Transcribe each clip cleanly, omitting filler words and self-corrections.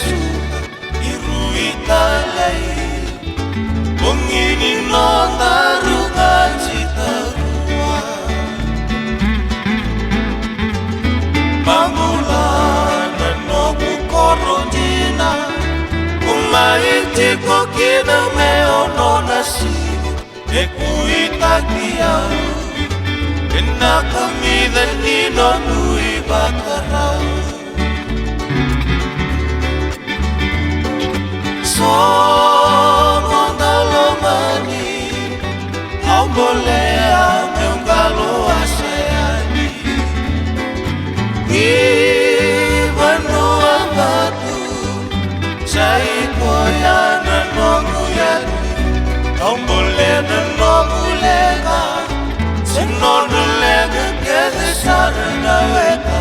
suka iruitalai Bungini nonda rugan citarua Pamulana nobu korojina Umaiti kokina meo nonasi Ekuitakia Ena comida ni nonu ibakarau Somondalomani Aumbolea meungalo aseani Ivanua batu Saikoya na nongu yaki Aumbolea na nongu lega Senonu lega kede sarana weka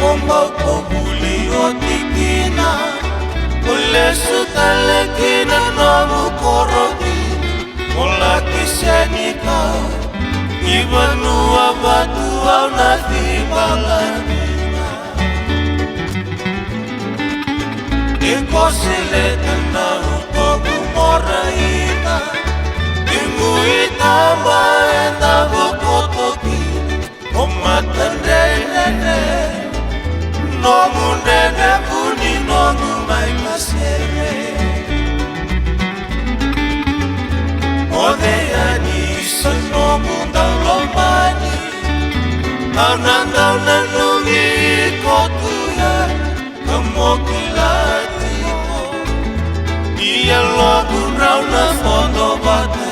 Kombo kobuli otikina Kule sutalekina nomu korodi Mola kisenika Ivanua batu au nathi baladina Ikosile tena utobu moraina Ingu itamba enda bokotoki Omatan rene Nomu ndege kuni nomu mai masere Odeani se nomu ndalomani Ananda unanungi kotuya Kamokila tiko Ia logu rauna foto batu